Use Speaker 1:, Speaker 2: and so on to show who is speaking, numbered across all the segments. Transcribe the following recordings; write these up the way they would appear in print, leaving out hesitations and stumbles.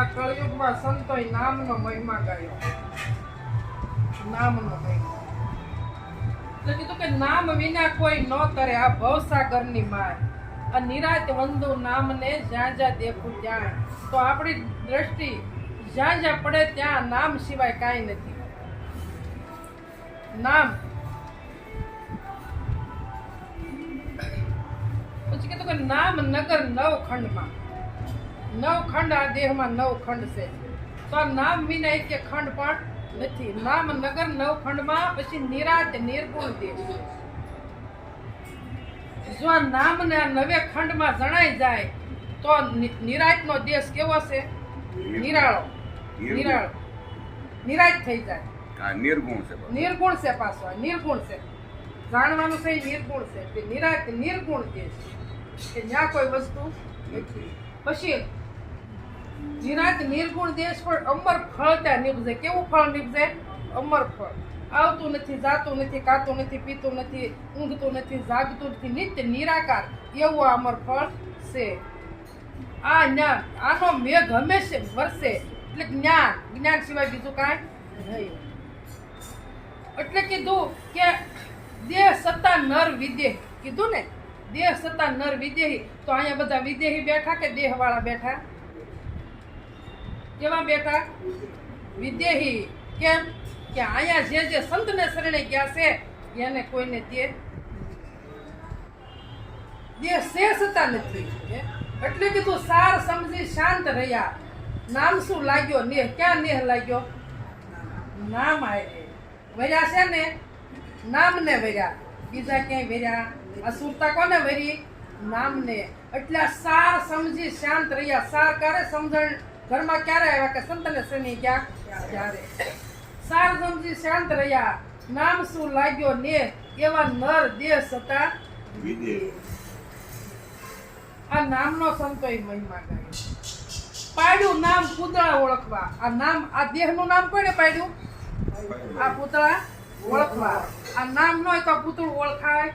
Speaker 1: આ કળયુગમાં સંતોએ નામનો મહિમા ગાયો, નામનો મહિમા. એટલે કીધું કે નામ વિના કોઈ ન તરે આ ભવસાગરની માય, આ નિરાત વંદુ નામને જ્યાં જ્યાં દેખું ત્યાં. તો આપણી દ્રષ્ટિ જ્યાં જ્યાં પડે ત્યાં નામ સિવાય કાંઈ નથી. નામ પછી કીધું કે નામ નગર નવ ખંડમાં, નવ ખંડ આ દેહમાં નવ ખંડ છે. તો આ નામ વિના એક ખંડ પણ નથી. નામ નગર નવ ખંડમાં, પછી નિરાત નિર્ગુણ દેશ. જો આ નામને આ નવે ખંડમાં જણાઈ જાય તો નિરાતનો દેશ કેવો છે? નિરાળો, નિરાળો, નિરાત થઈ જાય.
Speaker 2: નિર્ગુણ છે,
Speaker 1: નિર્ગુણ છે, પાછો નિર્ગુણ છે. જાણવાનું છે નિર્ગુણ છે. તે નિરાત નિર્ગુણ દેશ કે જ્યાં કોઈ વસ્તુ નથી. પછી નિરાત નિર્ગુણ દેશ પર અમર ફળ ત્યાં નીપજે. કેવું ફળ નીપજે? અમર ફળ. આવતું નથી, જાતું નથી, ખાતું નથી, પીતું નથી, ઊંઘતું નથી, જાગતું નથી, નિત્ય નિરાકાર એવું આ અમર ફળ છે. આ જ્ઞાન, આનો મેઘ હંમેશા વરસે. એટલે જ્ઞાન, જ્ઞાન સિવાય બીજું કાંઈ નહીં. એટલે કીધું કે દેહ સત્તા નર વિદેહ. કીધું ને દેહ સત્તા નર વિદેહી. તો અહીંયા બધા વિદેહી બેઠા કે દેહ વાળા બેઠા? કેવા બેઠા? વિદેહી. કેમ કે અહીંયા જે જે સંતને શરણે ગયા છે એને કોઈને તે દેહ શેષતા નથી. એટલે કીધું સાર સમજી શાંત રહ્યા. નામ શું લાગ્યો? નેહ. ક્યાં નેહ લાગ્યો? નામ આવે વર્યા છે ને, નામને વર્યા. બીજા ક્યાંય વર્યા? અસુરતા કોને વરી? નામને. એટલે સાર સમજી શાંત રહ્યા. સાર ક્યારે સમજણ ઘરમાં ક્યારે આવ્યા? કે સંતને શરણે ગયા ત્યારે. સાર સમજી શાંત રહ્યા. નામ શું લાગ્યો? નેહ. એવા નર દેહ સતા વિદેહ. આ નામનો સંતોએ મહિમા ગાયો. પાડ્યું નામ પૂતળા ઓળખવા. આ નામ, આ દેહનું નામ કોને પાડ્યું? આ પૂતળા ઓળખવા. આ નામ ન હોય તો પૂતળું ઓળખાય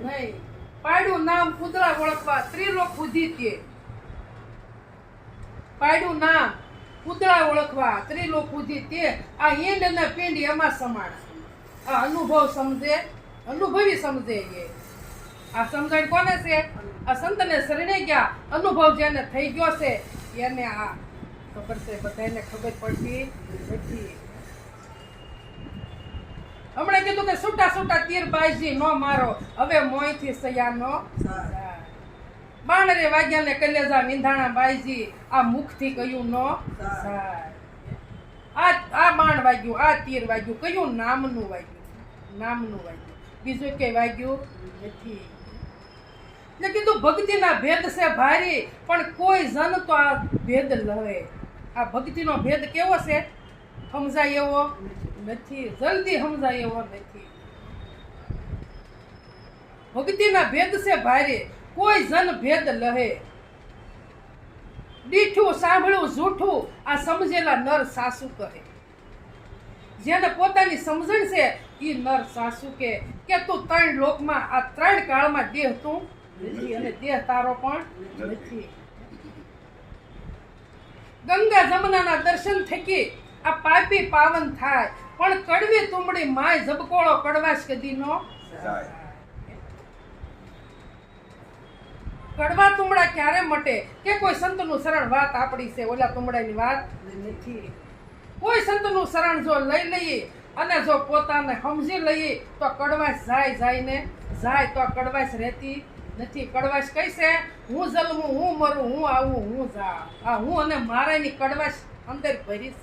Speaker 1: નહીં. પાડ્યું નામ પૂતળા ઓળખવા, ત્રિલોક બુદ્ધિ તે. પાડ્યું નામ પૂતળા ઓળખવા, ત્રિલોક બુદ્ધિ તે. આ ઈંડ અને પિંડ એમાં સમાણ. આ અનુભવ સમજે, અનુભવી સમજે. એ આ સમજણ કોને છે? આ સંતને શરણે ગયા, અનુભવ જેને થઈ ગયો છે એને આ ખબર છે. બધાને ખબર પડતી નથી. હમણાં કીધું કે છૂટા છૂટા તીર બાઈજી નો મારો, હવે મોંથી સયાનો બાણ રે વાગ્યા ને કલેજા વિંધાણા બાઈજી, આ મુખથી કયું નો આ બાણ વાગ્યું, આ તીર વાગ્યું, કયું? નામનું વાગ્યું, નામનું વાગ્યું. બીજું કઈ વાગ્યું નથી. એટલે કીધું ભક્તિના ભેદ છે ભારી, પણ કોઈ જન તો આ ભેદ લવે. આ ભક્તિનો ભેદ કેવો છે? સમજાય એવો નથી, જલ્દી સમજાય એવો નથી. ભક્તિના ભેદ છે ભારે, કોઈ જન ભેદ લહે. દીઠું સાંભળ્યું જૂઠું, આ સમજેલા નર સાસુ કહે. જેને પોતાની સમજણ છે એ નર સાસુ કે તું ત્રણ લોકમાં, આ ત્રણ કાળમાં દેહ તું નથી અને દેહ તારો પણ નથી. ગંગા જમનાના દર્શન થકી આ પાપી પાવન થાય, પણ કડવી તુંબડી માય ઝબકોળો કડવાશ કદી નો જાય. કડવા તુંબડા ક્યારે મટે? કે કોઈ સંતનું શરણ વાત આપણી છે, ઓલા તુંબડાની વાત નથી. કોઈ સંતનું શરણ જો લઈ લઈએ અને જો પોતાને સમજી લઈએ તો કડવાશ જાય ને જાય. તો કડવાશ રહેતી નથી. કડવાશ કઈ છે? હું જન્મું, હું મરું, હું આવું, હું જા. આ હું અને મારાની કડવાશ અંદર ભરીશ.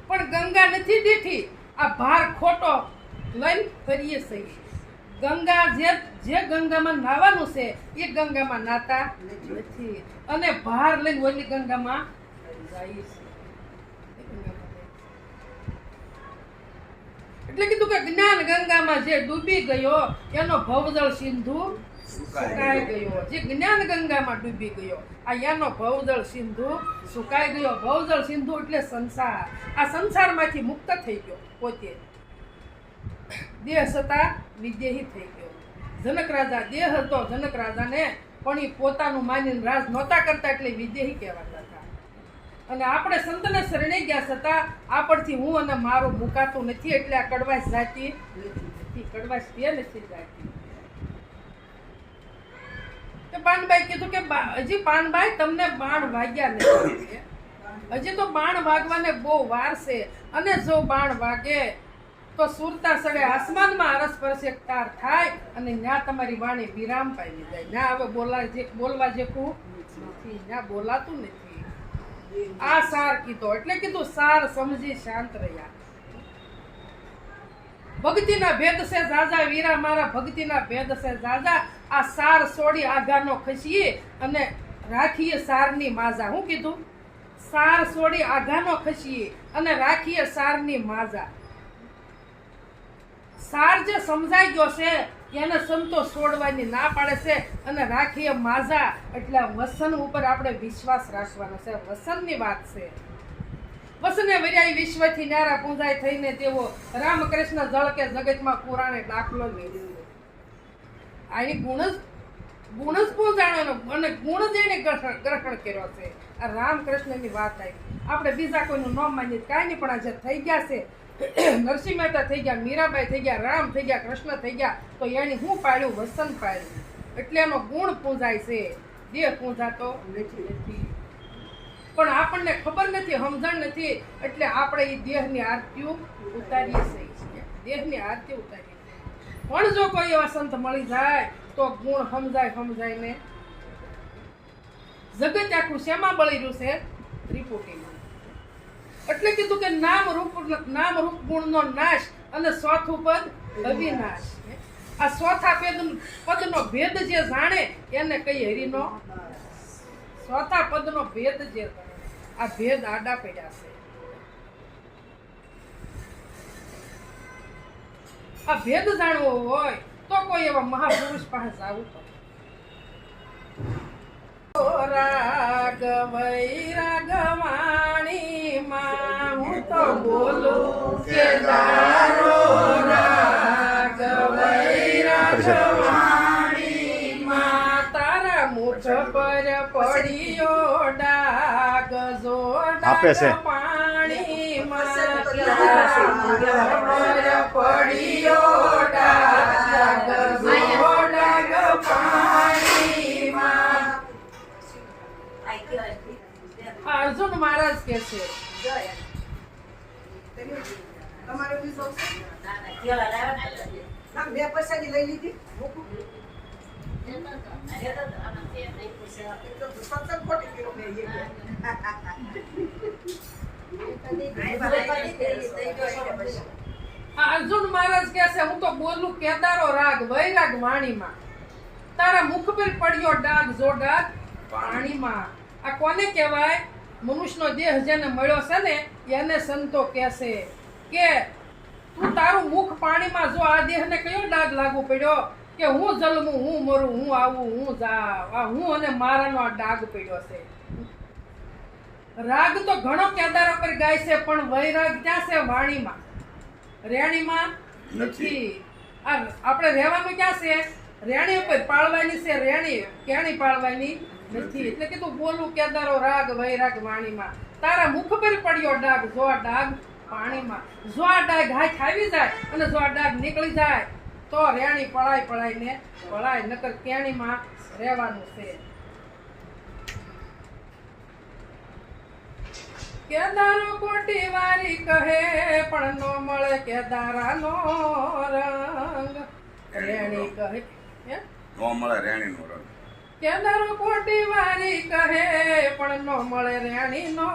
Speaker 1: પણ ગંગા નથી દીઠી, આ ભાર ખોટો લઈને કરીએ છીએ. ગંગા જે ગંગામાં નાવાનું છે એ ગંગામાં નાતા નથી અને ભાર લઈને ઓલી ગંગામાં જાય છે. એટલે કીધું કે જ્ઞાન ગંગામાં જે ડૂબી ગયો એનો ભવજળ સિંધુ સુકાઈ ગયો. જે જ્ઞાન ગંગામાં ડૂબી ગયો આ એનો ભવજળ સિંધુ સુકાઈ ગયો. ભવજળ સિંધુ એટલે સંસાર. આ સંસારમાંથી મુક્ત થઈ ગયો, પોતે દેહ સતા વિદેહી થઈ ગયો. જનક રાજા દેહ હતો જનક રાજાને, પણ એ પોતાનું માનીને રાજ નહોતા કરતા એટલે વિદેહી કહેવાતા હતા. અને આપણે સંતને શરણે ગયા છતાં આપણથી હું અને મારું મુકાતું નથી, એટલે આ કડવાશ જાતી નથી, કડવાશ તે નથી જાતી. પાનબાઈ કીધું કે હજી પાનબાઈ તમને બાણ વાગ્યા નથી, હજી તો બાણ વાગવાને બહુ વાર છે, અને જો બાણ વાગે તો સુરતા સડે આસમાનમાં અરસપરસ એક તાર થાય અને ન્યા તમારી વાણી વિરામ પામી જાય. ના હવે બોલવા જેવું નથી, ના બોલાતું નથી. આ સાર કીધો એટલે કીધું સાર સમજી શાંત રહ્યા. ભક્તિના ભેદ છે જાજા વીરા મારા, ભક્તિના ભેદ છે જાજા. આ સાર છોડી આઘાનો ખસીએ અને રાખીએ સારની માજા. હું કીધું? સાર છોડી આઘાનો ખસીએ અને રાખીએ સારની માજા. સાર જે સમજાઈ ગયો છે એને સંતો છોડવાની ના પાડે છે, અને રાખીએ માજા એટલે વસન ઉપર આપણે વિશ્વાસ રાખવાનો છે. વસનની વાત છે. વસને વર્યાય વિશ્વથી ન્યારા પૂંજાય થઈને તેવો રામકૃષ્ણ જળકે જગતમાં પુરાણે દાખલો મેળવ્યો. આની ગુણ જ પૂંજાણો અને ગુણ જ એને ગ્રહણ કર્યો છે. આ રામકૃષ્ણની વાત આવી. આપણે બીજા કોઈનું નામ માનીએ કાંઈ નહીં, પણ આ જે થઈ ગયા છે, નરસિંહ મહેતા થઈ ગયા, મીરાબાઈ થઈ ગયા, રામ થઈ ગયા, કૃષ્ણ થઈ ગયા, તો એની હું પાડ્યું? વસન પાડ્યું. એટલે એનો ગુણ પૂંજાય છે, દેહ પૂંજાતો નથી. પણ આપણને ખબર નથી, સમજણ નથી, એટલે આપણે એ દેહની આરતીઓ ઉતારીએ છીએ, દેહની આરતી ઉતારીએ. પણ જો કોઈ એવા સંત મળી જાય તો ગુણ સમજાય ને. જગત આખું શેમાં બળી રહ્યું છે? ત્રિપુટીમાં. એટલે કીધું કે નામ રૂપ ગુણનો નાશ અને ચોથું પદ અવિનાશ. આ ચોથા પદનો ભેદ જે જાણે એને કઈ હરિનો ચોથા પદનો ભેદ જે આ ભેદ આડા પડ્યા છે. આ ભેદ જાણવો હોય તો કોઈ એવા મહાપુરુષ પાસે જવું પડે. રાગ વૈરાગવાણી માં હું તો બોલું કે તારો રાગ વૈરાગવાણી માં તારા મુઠ પર પડ્યો ડાગ જો ડાગ પાણી માં તારા મુઠ પર પડ્યો ડાગ જો ડાગ પાણી માં. અર્જુન મહારાજ કે છે
Speaker 2: તમારે બી શોખ છે? બે પૈસાની લઈ લીધી સત્સંગ ખોટી કર્યો મેં
Speaker 1: અર્જુન મહારાજ કે છે હું તો બોલું કેદારો રાગ વૈરાગ વાણીમાં તારા મુખ પર પડ્યો ડાગ જો ડાગ પાણીમાં. આ કોને કહેવાય? મનુષ્યનો દેહ જેને મળ્યો છે ને એને સંતો કહેશે કે તું તારું મુખ પાણીમાં, જો આ દેહને કયો ડાગ લાગુ પડ્યો કે હું જન્મું, હું મરું, હું આવું, હું જાઉં, આ હું અને મારાનો આ ડાગ પડ્યો છે. રાગ તો ઘણો કેદારો પર ગાય છે, પણ વૈરાગ ક્યાં છે? વાણીમાં, રેણીમાં નથી. આ આપણે રહેવાનું ક્યાં છે? રેણી ઉપર પાળવાની છે, રેણી ક્યાંની પાળવાની નથી. એટલે કે તું બોલું કેદારો રાગ વૈરાગ વાણીમાં તારા મુખ પર પડ્યો ડાગ જો આ ડાગ પાણીમાં. જો આ ડાગ હાથ આવી જાય અને જો આ ડાગ નીકળી જાય તો રેણી પળાય ને પળાય, નકર કેણીમાં રહેવાનું છે. કેદારો કોટી વારી કહે પણ નો મળે કેદારાનો રંગ. રેણી કહે
Speaker 3: નો મળે રેણીનો રંગ.
Speaker 1: કેદારો કોટી વારી કહે પણ નો મળે રેણીનો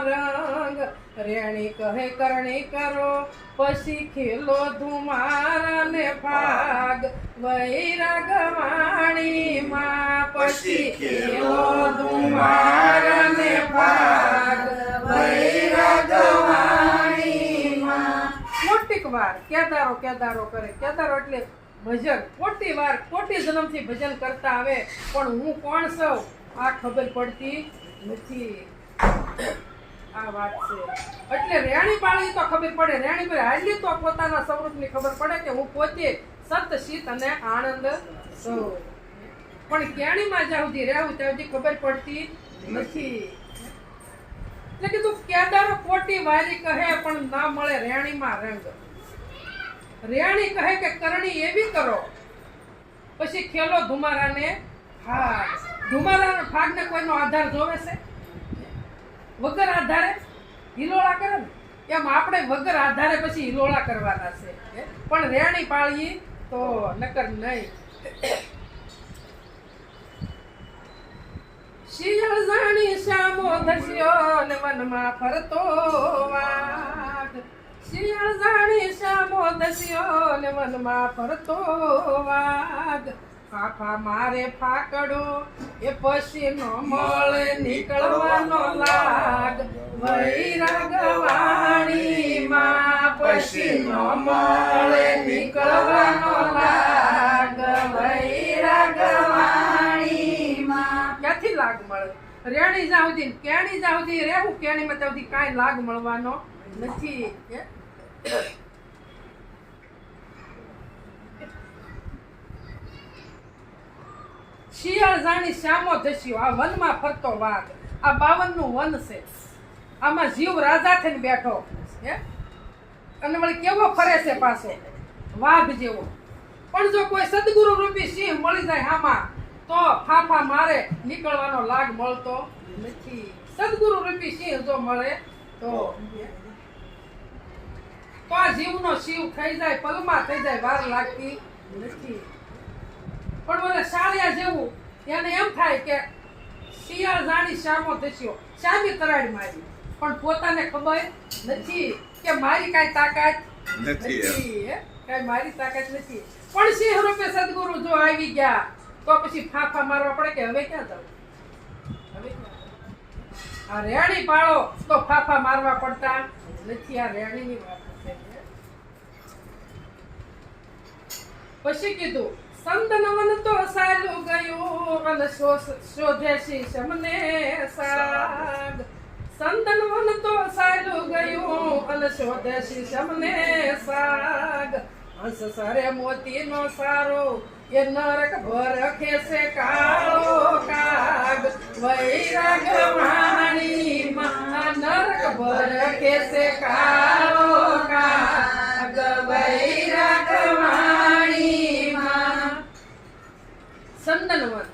Speaker 1: રંગ. રેણી કહે કરણી કરો પછી ખેલો ધુમારા ને ભાગ. વૈરાગ વાણીમાં પછી ખેલો ધુમારા ને ભાગ. વૈરાગ વાણીમાં મોટીક વાર કેદારો કરે. કેદારો એટલે ભજન. ખોટી વાર ખોટી જન્મથી ભજન કરતા આવે, પણ હું કોણ છું આ ખબર પડતી નથી. આ વાત છે. એટલે રેણી પાળી તો ખબર પડે, રેણી પર હાલી તો પોતાના સ્વરૂપની ખબર પડે કે હું પોતે સત શીત અને આનંદ છું. પણ કેણીમાં જ્યાં સુધી રહેવું ત્યાં સુધી ખબર પડતી નથી. એટલે કીધું કેદાર કોટી વારી કહે પણ ના મળે રેણીમાં રંગ. રેણી કહે કે કરણી એવી કરો, પછી ખેલો ધુમારાને ફાગ. ધુમારાના ફાગને કોઈનો આધાર જોવે છે? વગર આધારે હિલોળા કરે ને એમ આપણે વગર આધારે પછી હિલોળા કરવાના છે. પણ રેણી પાળી તો નકર નહીં. શિયાળ જાણી શ્યામો ધસ્યો ને વનમાં ફરતો વાઘ. શિયાળ જાણી શ્યામો ધસ્યો ને વનમાં ફરતો વાઘ. ફાફા મારે ફાકડો એ પછી નો મળે નીકળવાનો લાગ. વૈરાગવાણી માં પછી નો મળે નીકળવાનો લાગ. વૈરાગવાણી માં ક્યાંથી લાગ મળે? રેણી જ્યાં સુધી કેણી જ્યાં સુધી રહેવું કેણીમાં ત્યાં સુધી કાંઈ લાગ મળવાનો નથી. શિયાળ જાણી શ્યામો ધસ્યો, આ વનમાં ફરતો વાઘ. આ 52 નું વન છે. આમાં જીવ રાજા થઈને બેઠો હે અને વળી કેવો ફરે છે પાછો વાઘ જેવો. પણ જો કોઈ સદગુરુ રૂપી સિંહ મળી જાય આમાં તો ફાફા મારે નીકળવાનો લાગ મળતો નથી. સદગુરુ રૂપી સિંહ જો મળે તો આ જીવનો શિવ થઈ જાય, પલમાં થઈ જાય, વાર લાગતી નથી. પણ મને શાળિયા જેવું એને એમ થાય કે શિયાળ જાણી શ્યામો ધસ્યો, શ્યામી તરાડ મારી, પણ પોતાને ખબર નથી કે મારી કાંઈ તાકાત નથી. કાંઈ મારી તાકાત નથી. પણ સિંહ રૂપે સદગુરુ જો આવી ગયા તો પછી ફાફા મારવા પડે કે હવે ક્યાં જવું? હવે આ રેણી પાળો તો ફાફા મારવા પડતા નથી. આ રેણીની વાત છે. પછી કીધું સંતનવન તો સાલું ગયું અને શોધે શીશમને સાગ. સંતનવન તો સાલું ગયું અને શોધે શીશમને સાગ. હંસ સરે મોતીનો સારો એ નરક ભરખે છે કાળો કાગ. વૈરાગવાણી માં નરક ભરખે છે કાળો કાગ. વૈરાગવાણી સંદનવન.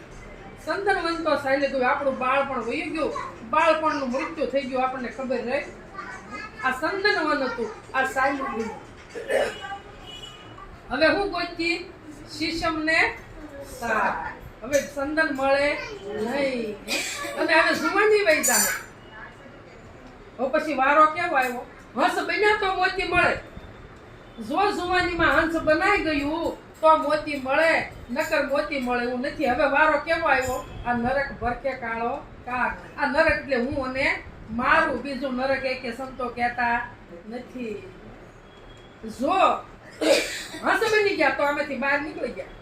Speaker 1: સંદનવન તો સાઈ લીધું. આપણું બાળપણ વહી ગયું, બાળપણનું મૃત્યુ થઈ ગયું, આપણને ખબર રહી. આ સંદનવન હતું, આ સાઈ લીધું. હવે હું ગોતી શીશમને સાર. હવે સંદન મળે નહીં અને હવે જુવાની વહી જાય. હવે પછી વારો કેવો આવ્યો? હંસ બન્યા તો મોતી મળે. જો જુવાનીમાં હંસ બનાઈ ગયું તો મોતી મળે, નકર મોતી મળે એવું નથી. હવે વારો કેવો આવ્યો? આ નરક ભરકે કાળો કાગ. આ નરક એટલે હું અને મારું, બીજું નરક એ કે સંતો કહેતા નથી. જો હંસ બની ગયા તો આમાંથી બહાર નીકળી ગયા,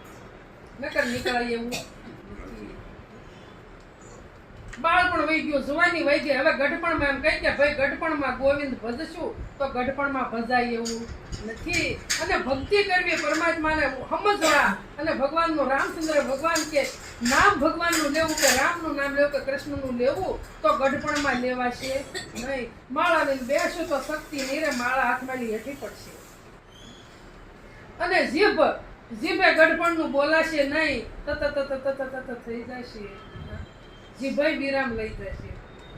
Speaker 1: નકર નીકળાય એવું નથી. બાળપણ વહી ગયું, જુવાની વહી ગઈ. હવે ગઢપણમાં એમ કહી કે ભાઈ ગઢપણમાં ગોવિંદ ભજશું તો ગઢપણમાં ભજાય એવું નથી. અને ભક્તિ કરવી, પરમાત્માને સમજવા, અને ભગવાનનું રામચંદ્ર ભગવાન કે નામ ભગવાનનું લેવું કે રામનું નામ લેવું કે કૃષ્ણનું લેવું તો ગઢપણમાં લેવાશે નહીં. માળા લઈને બેસું તો શક્તિ નીરે માળા હાથમાં હેઠી પડશે. અને જીભે ગઢપણનું બોલાશે નહીં, તત થઈ જશે. જીભે વિરામ લઈ જશે.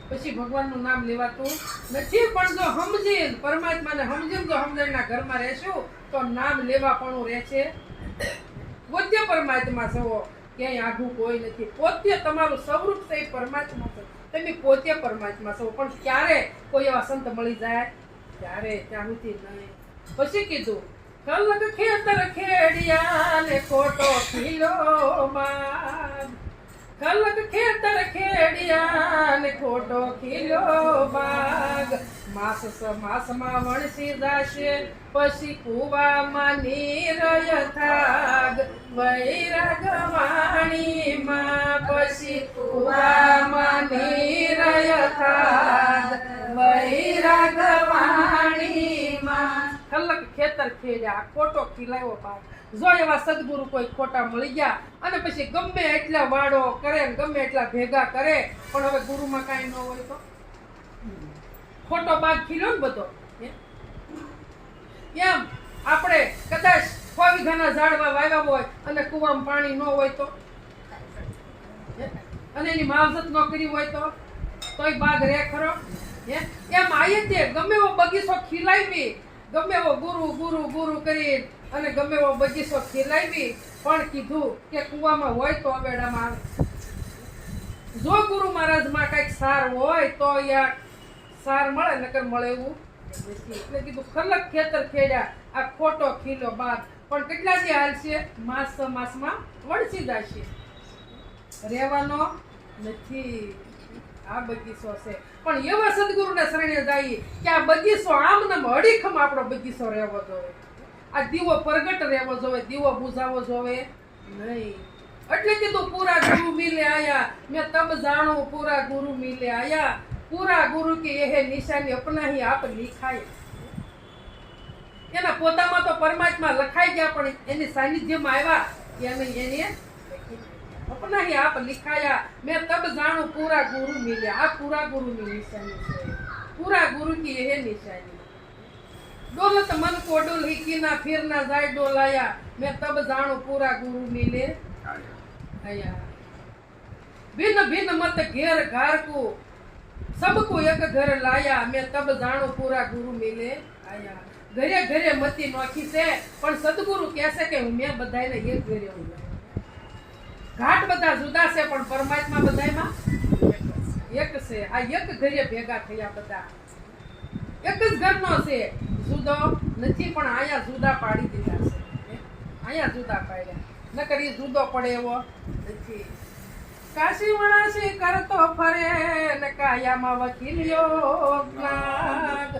Speaker 1: પછી ભગવાનનું નામ લેવાતું નથી. પણ જો સમજીને પરમાત્માને સમજીને જો સમજણના ઘરમાં રહેશું તો નામ લેવાપણું રહેશે. પોતે પરમાત્મા છો, ક્યાંય આઘું કોઈ નથી. પોતે તમારું સ્વરૂપ છે એ પરમાત્મા છો. તમે પોતે પરમાત્મા છો. પણ ક્યારે કોઈ એવા સંત મળી જાય ત્યારે, ત્યાં સુધી નહીં. પછી કીધું કલક ખેતર ખેડિયા ને ખોટો ખીલો માગ. કલક ખેતર ખેડિયા ને ખોટો ખીલો બાગ. માસમાં વણસી જાશે પછી કુવામાં નીરય થાગ. વૈરાગવાણીમાં પછી કુવામાં નીરય થાગ. વૈરાગવાણીમાં ખલક ખેતર ખેડ્યા ખોટો ખીલાયો પાક જો એવા સદગુરુ કોઈ ખોટા મળી ગયા અને પછી ગમે એટલા વાડો કરે ને ગમે એટલા ભેગા કરે પણ હવે ગુરુમાં કાંઈ ન હોય તો ખોટો બાગ ખીલ્યો ને બધો એમ આપણે કદાચ 100 વીઘાના ઝાડવા વાવ્યા હોય અને કુવામાં પાણી ન હોય તો અને એની માવજત ન કરી હોય તોય બાગ રે ખરો એમ આયે તે ગમે એવો બગીચો ખીલાવી ગમે એવો ગુરુ ગુરુ ગુરુ કરી અને ગમે એવો બગીચો ખીલાવી પણ કીધું કે કુવામાં હોય તો અવેડામાં આવે જો ગુરુ મહારાજમાં કંઈક સાર હોય તો યા સાર મળે નકર મળે એવું નથી એટલે કીધું ખલક ખેતર ખેડ્યા આ ખોટો ખીલો બાદ પણ કેટલા દી હાલશે માસમાં વળસી જશે રહેવાનો નથી આ બગીચો છે પણ એવા સદગુરુને શરણે જઈએ કે આ બગીચો આમ નામ અડીખમ આપણો બગીચો રહેવો જોઈએ આ દીવો પ્રગટ રહેવો જોઈએ દીવો બુઝાવો જોઈએ નહીં એટલે કીધું પૂરા ગુરુ મિલે આયા મેં તબ જાણું પૂરા ગુરુ મિલે આયા પૂરા ગુરુ की यह निशानी अपना ही आप लिखाય એના પોતામાં તો પરમાત્મા લખાઈ ગયા પણ એની સાનિધ્યમાં આવ્યા એને अपना ही आप लिखाया मैं तब जानू पूरा गुरु मिला आ पूरा गुरु की निशानी है पूरा गुरु की यह निशानी दौलत मन को डोल ही ना फिर ना जाए डोलाया मैं तब जानू पूरा गुरु मिले आया भिन्न भिन्न मत घेर घार को सबको एक घर लाया मैं तब जानू पूरा गुरु मिले आया घरे घरे मती नोखी से पण सदगुरु कहसे के मैं बधाઈને એક ઘરે હું ઘાટ બધા જુદા છે પણ પરમાત્મા બધાયમાં એક છે આ એક ઘરે ભેગા થયા બધા એક જ ઘરનો છે જુદો નથી પણ આયા જુદા પાડી દીધા છે આયા જુદા પાડ્યા નકર ઈ જુદો પડે એવો નથી કાશી વણાશી કરતો ફરે ને કાયામાં વકીલ્યો જ્ઞાન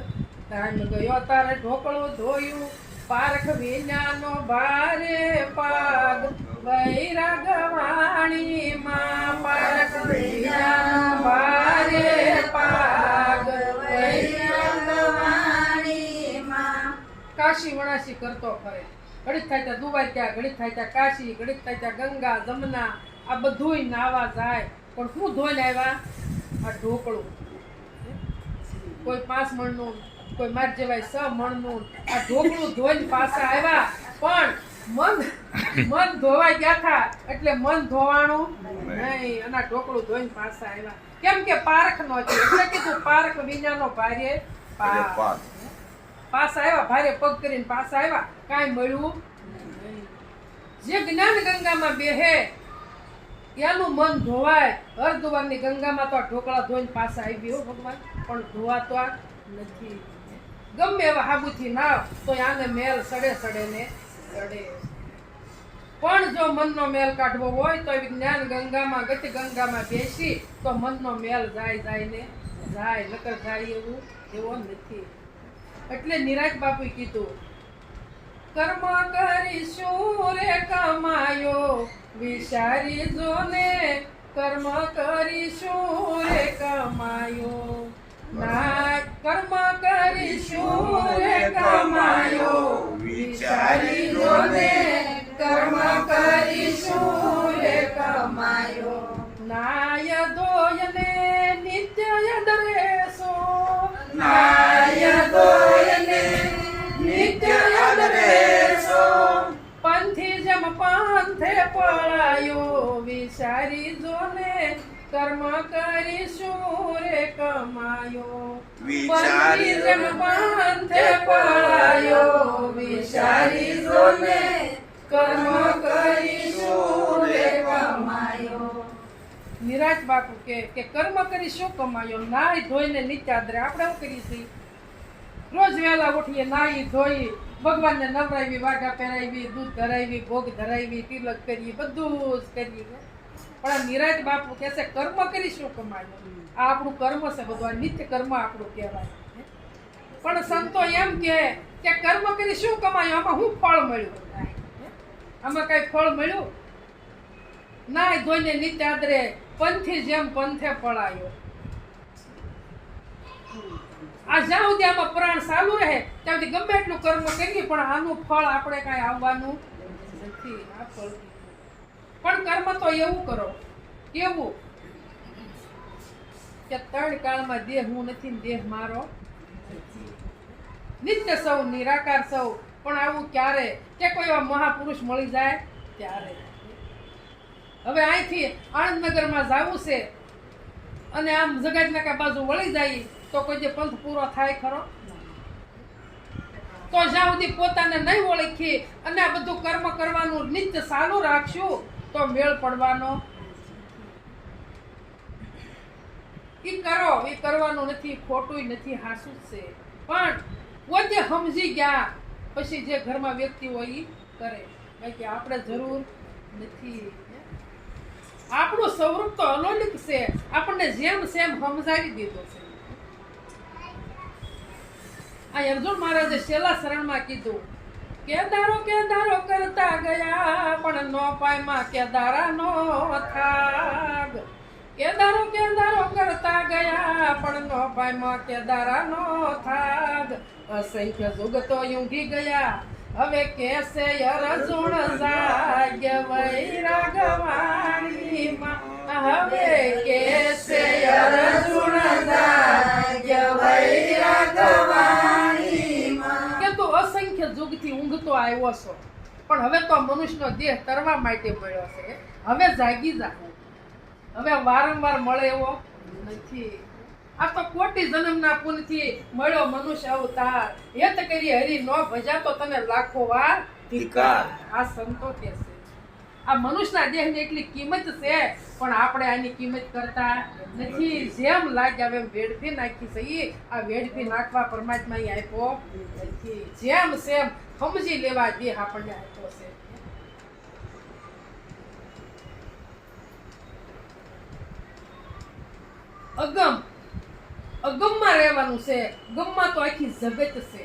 Speaker 1: તાન ગયો તારે ઢોકળું ધોયું પારખ વિનાનો ભારે પાગ વૈરાગવાણીમાં પારખ વિનાનો ભારે પાગ વૈરાગવાણીમાં કાશી વણાશી કરતો ફરે ઘડીક થાય ત્યાં દુબઈ ત્યાં ઘડીક થાય ત્યાં કાશી ઘડીક થાય ત્યાં ગંગા જમના આ બધુંય નાવા જાય પણ શું ધોઈને આવ્યા આ ઢોકળું કોઈ 5 મણનું કોઈ માર જેવાય 6 મણનું આ ઢોકળું ધોઈને પાછા આવ્યા પણ મન ધોવાઈ ગયા હતા એટલે મન ધોવાણું નહીં અને આ ઢોકળું ધોઈને પાછા આવ્યા કેમ કે પારખ નો છે એટલે કીધું પારખ વિનાનો ભારે પાસ પાછા આવ્યા ભારે પગ કરીને પાછા આવ્યા કાંઈ મળ્યું નહીં જે જ્ઞાન ગંગામાં બેહે એનું મન ધોવાય હરદ્વારની ગંગામાં તો ઢોકળા ધોઈને પાછા આવી હો ભગવાન પણ ધોવાતો નથી ગમે એવા હાબુથી નાવ તો આને મેલ સડે ને સડે પણ જો મનનો મેલ કાઢવો હોય તો વિજ્ઞાન ગંગામાં ગતિ ગંગામાં બેસી તો મનનો મેલ જાય ને જાય નકર જાય એવો નથી એટલે નિરાજ બાપુએ કીધું કર્મ કરીશું રે કમાયો વિચારી જો ને કર્મ કરીશું રે કમાયો ના કર્મ કરીશું રે કમાયો વિચારી જો ને કર્મ કરીશું રે કમાયો નાય દોયને નિત્ય ડરેસો નાય દોયને નિત્ય ડરેસો પંથી જમ પંથે પળાયો વિચારી જો ને કર્મ કરીશું રે કમાયો પંથી જમ પંથે પળાયો વિચારી જો ને કર્મ કરીશું રે કમાયો નિરાજ બાપુ કે કર્મ કરી શું કમાયો નાઈ ધોઈને નિત્યાદરે આપણે શું કરીએ છીએ રોજ વહેલા ઉઠીએ નાઈ ધોઈ ભગવાનને નવરાવી વાઘા પહેરાવી દૂધ ધરાવી ભોગ ધરાવી તિલક કરીએ બધું જ કરીએ પણ આ નિરાજ બાપુ કહે છે કર્મ કરી શું કમાયો આ આપણું કર્મ છે બધું આ નિત્ય કર્મ આપણું કહેવાય પણ સંતો એમ કે કર્મ કરી શું કમાયો આમાં શું ફળ મળ્યું આમાં કઈ ફળ મળ્યું નાય ધોઈને નિત્યાદરે પંથી જેમ પંથે પળાયો આ જ્યાં સુધી આમાં પ્રાણ ચાલુ રહે ત્યાં સુધી ગમે એટલું કર્મ કરીએ પણ આનું ફળ આપણે કાંઈ આવવાનું નથી. આ ફળ પણ કર્મ તો એવું કરો કેવું કે 3 કાળમાં દેહ હું નથી ને દેહ મારો નથી. નિત્ય સૌ નિરાકાર સૌ. પણ આવું ક્યારે કે કોઈ એવા મહાપુરુષ મળી જાય ત્યારે. હવે અહીંથી આણંદનગરમાં જવું છે અને આમ જગાજનાકા બાજુ વળી જાય તો કોઈ જે પંથ પૂરો થાય ખરો? તો જ્યાં સુધી પોતાને નહીં ઓળખી અને આ બધું કર્મ કરવાનું નિત્ય ચાલુ રાખશું તો મેળ પડવાનો. ઈ કરો, ઈ કરવાનું નથી, ખોટું નથી, હાસું જ છે. પણ પોતે સમજી ગયા પછી જે ઘરમાં વ્યક્તિ હોય ઈ કરે. બાકી આપણે જરૂર નથી. આપણું સ્વરૂપ તો અલૌકિક છે, આપણને જેમ સેમ સમજાવી દીધો છે. આ અર્જુન મહારાજે છેલ્લા શરણમાં કીધું કેદારો કરતા ગયા પણ નો પાયમાં કેદારાનો થાગ. કેદારો કરતા ગયા પણ નો પાયમાં કેદારાનો થાગ. અસંખ્ય જુગતો ઊંઘી ગયા હવે કેસે અર્જુન જાગ્ય વૈરાગવાણીમાં. હવે કેસે અર્જુન જાગ્ય વૈરાગવાણીમાં. કે તું અસંખ્ય જુગથી ઊંઘતો આવ્યો છો પણ હવે તો મનુષ્યનો દેહ તરવા માટે મળ્યો છે. હવે જાગી જા. હવે વારંવાર મળે એવો નથી. આ તો કોટી જન્મના પુણ્યથી મળ્યો મનુષ્ય અવતાર. હેત કરી હરી નો ભજાતો તને લાખો વાર ધિક્કાર. આ સંતો કે છે આ મનુષ્યના દેહની એટલી કિંમત છે પણ આપણે આની કિંમત કરતા નથી. જેમ લાગ્યા એમ વેડફી નાખી છે. આ વેડફી નાખવા પરમાત્મા આપ્યો નથી. જેમ સેમ સમજી લેવા દેહ આપણને આપ્યો છે. અગમમાં રહેવાનું છે. ગમમાં તો આખી જગત છે.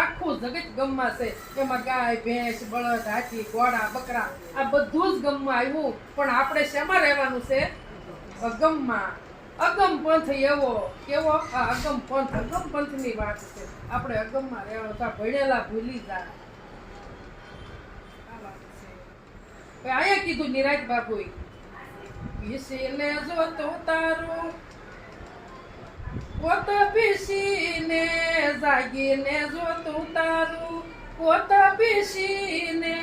Speaker 1: આખું જગત ગમમાં છે. એમાં ગાય ભેંસ બળદ હાથી ઘોડા બકરા આ બધું જ ગમમાં આવ્યું. પણ આપણે શેમાં રહેવાનું છે? અગમમાં. અગમ પંથ એવો કેવો? આ અગમ પંથની વાત છે. આપણે અગમમાં રહેવાનું છે. ભણેલા ભૂલી જાય આ વાત છે. અહીંયા કીધું નિરાજ બાપુએ પીસીને જો તું તારું પોત પીસીને જાગીને જો તું તારું પોત પીસીને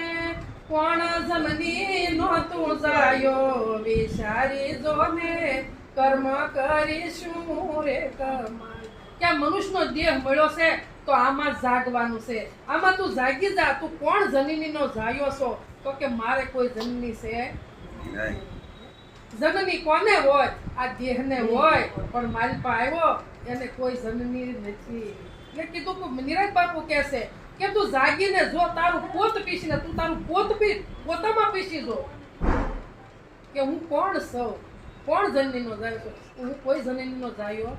Speaker 1: કોણ જમની નો તું જાયો વિચારી જોને કર્મ કરીશું રે કમાય. કે મનુષ્યનો દેહ મળ્યો છે તો આમાં જાગવાનું છે. આમાં તું જાગી જા. તું કોણ જનનીનો જાયો છો? તો કે મારે કોઈ જનની છે
Speaker 3: નહીં.
Speaker 1: જનની કોને હોય? આ દેહને હોય. પણ મારી પાસે આવ્યો એને કોઈ જનની નથી. એટલે કીધું કે નિરાજ બાપુ કહે છે કે તું જાગીને જો તારું પોત પીસીને તું તારું પોતામાં પીસી જો કે હું કોણ છું, કોણ જનનીનો જાયો છું. હું કોઈ જનનીનો જાયો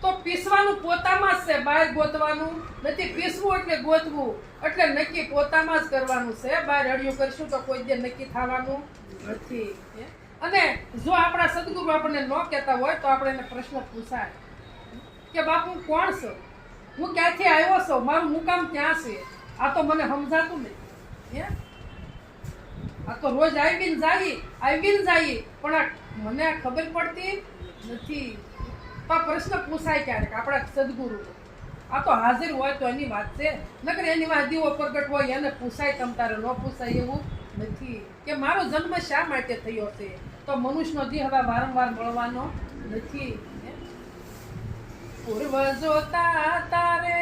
Speaker 1: તો પીસવાનું પોતામાં જ છે. બહાર ગોતવાનું નથી. પીસવું એટલે ગોતવું એટલે નક્કી પોતામાં જ કરવાનું છે. બહાર અડિયું કરશું તો કોઈ દે નક્કી થવાનું નથી. અને જો આપણા સદગુરુ આપણને ન કહેતા હોય તો આપણે એને પ્રશ્ન પૂછાય કે બાપુ કોણ છો? હું ક્યાંથી આવ્યો છું? મારું મુકામ ક્યાં છે? આ તો મને સમજાતું નથી. આ તો રોજ આવીને જાય પણ મને આ ખબર પડતી નથી. તો આ પ્રશ્ન પૂછાય ક્યારેક આપણા સદગુરુ. આ તો હાજર હોય તો એની વાત છે. નકર એની વાત દીવો પ્રગટ હોય એને પૂછાય. તમ તારે ન પૂછાય એવું નથી. કે મારો જન્મ શા માટે થયો છે? તો મનુષ્યનો દેહ હવે વારંવાર મળવાનો નથી. પૂર્વ જોતા તારે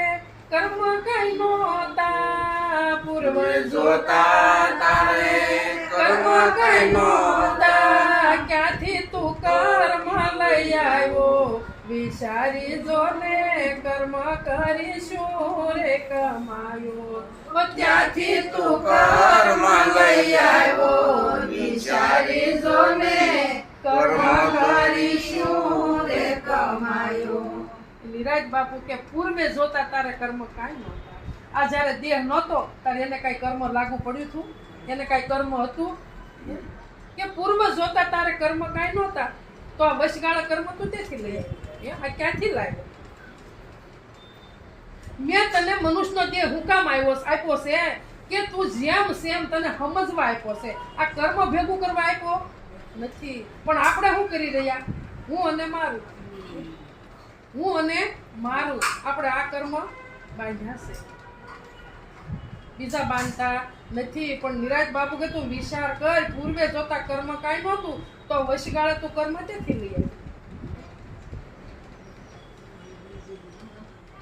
Speaker 1: કર્મ કઈ નોતા. પૂર્વ જોતા તારે કર્મ કઈ નોતા. ક્યાંથી તું કર્મ લઈ આવ્યો વિચારી જોને કર્મ કરીશું રે કમાયો. ત્યાંથી તું કર્મ લઈ આવ્યો વિચારી જોને કર્મ કરીશું રે કમાયો. નિરાજ બાપુ કે પૂર્વે જોતા તારે કર્મ કાંઈ નહોતા. આ જ્યારે દેહ નહોતો ત્યારે એને કાંઈ કર્મ લાગુ પડ્યું હતું? એને કાંઈ કર્મ હતું? કે પૂર્વ જોતા તારે કર્મ કાંઈ નહોતા. તો આ વચગાળા કર્મ તું ત્યાંથી લઈ આવ્યો આ ક્યાંથી લાવ્યો મેં તને મનુષ્યનો દેહ હું કામ આપ્યો છે કે તું જેમ સેમ તને સમજવા આપ્યો છે આ કર્મ ભેગું કરવા આપ્યો નથી પણ આપણે શું કરી રહ્યા હું અને મારું આપણે આ કર્મ બાંધ્યા છે બીજા બાંધતા નથી પણ નિરાજ બાપુ કે તું વિચાર કર પૂર્વે જોતા કર્મ કાંઈ નહોતું તો વચગાળે તું કર્મ તેથી લઈ આવ્યો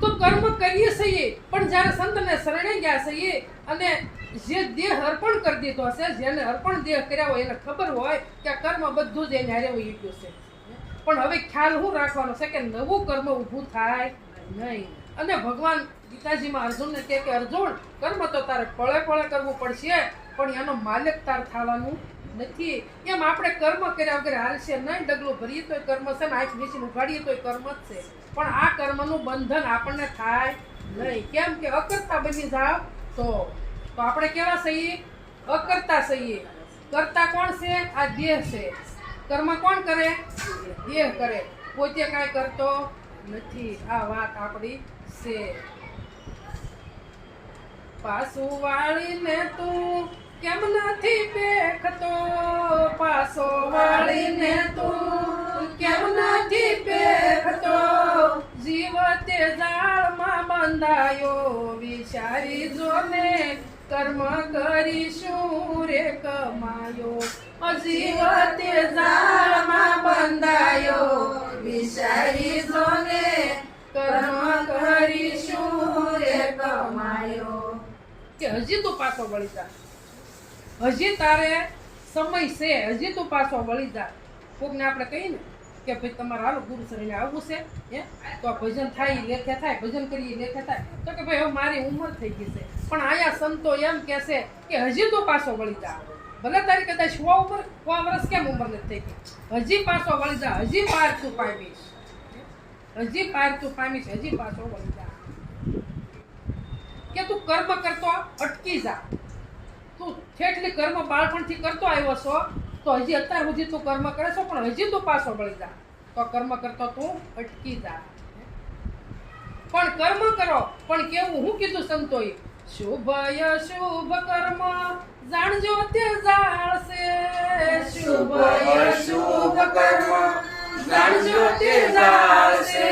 Speaker 1: તો કર્મ કરીએ છીએ પણ જ્યારે સંતને શરણે ગયા છીએ અને જે દેહ અર્પણ કરી દીધો હશે જેને અર્પણ દેહ કર્યા હોય એને ખબર હોય કે આ કર્મ બધું જ એને હારે વહી ગયું છે પણ હવે ખ્યાલ શું રાખવાનો છે કે નવું કર્મ ઊભું થાય નહીં અને ભગવાન ગીતાજીમાં અર્જુનને કહે કે અર્જુન કર્મ તો તારે પળે પળે કરવું પડશે પણ એનો માલિક તાર થવાનું નથી એમ આપણે કર્મ કર્યા વગર હાલશે નહીં ડગલું ભરીએ તોય કર્મ છે ને આંખ નીચે ઉઘાડીએ તોય કર્મ જ છે પણ આ કર્મનું બંધન આપણને થાય નહીં કેમ કે અકર્તા બની જાવ તો આપણે કેવા છીએ અકર્તા છીએ કરતા કોણ છે આ દેહ છે કર્મ કોણ કરે દેહ કરે પોતે કાંઈ કરતો નથી આ વાત આપણી છે પાછું વાળીને તું કેમ નથી પેખતો પાછો વાળીને તું કેમ નથી પેખતો જીવ તે જાળમાં બંધાયો વિચારી જોને કર્મ કરીશું રે કમાયો જીવ તે જાળમાં બંધાયો વિચારી જોને કર્મ કરીશું રે કમાયો કે હજી તું પાછો વળી જા હજી તારે સમય છે હજી તું પાછો વળી જા કોકને આપણે કહીએ ને કે ભાઈ તમારે હાલો ગુરુ શરીને આવવું છે તો આ ભજન થાય લેખે થાય ભજન કરીએ લેખે થાય તો કે ભાઈ હવે મારી ઉંમર થઈ ગઈ છે પણ આયા સંતો એમ કહેશે કે હજી તું પાછો વળી જા ભલે તારી કદાચ 100 વર્ષ કેમ ઉંમર નથી થઈ ગઈ હજી પાછો વળી જા હજી પાર તું પામીશ હજી પાછો વળી જા કે તું કર્મ કરતો અટકી જા તું ઠેઠલી કર્મ બાળપણથી કરતો આવ્યો છો તો હજી અત્યાર સુધી તું કર્મ કરે છો પણ હજી તું પાછો વળી જા તો કર્મ કરતો તું અટકી જા પણ કર્મ કરો પણ કેવું હું કીધું સંતોએ શુભ અશુભ કર્મ જાણજો તે જાળશે શુભ અશુભ કર્મ જાણજો તે જાળશે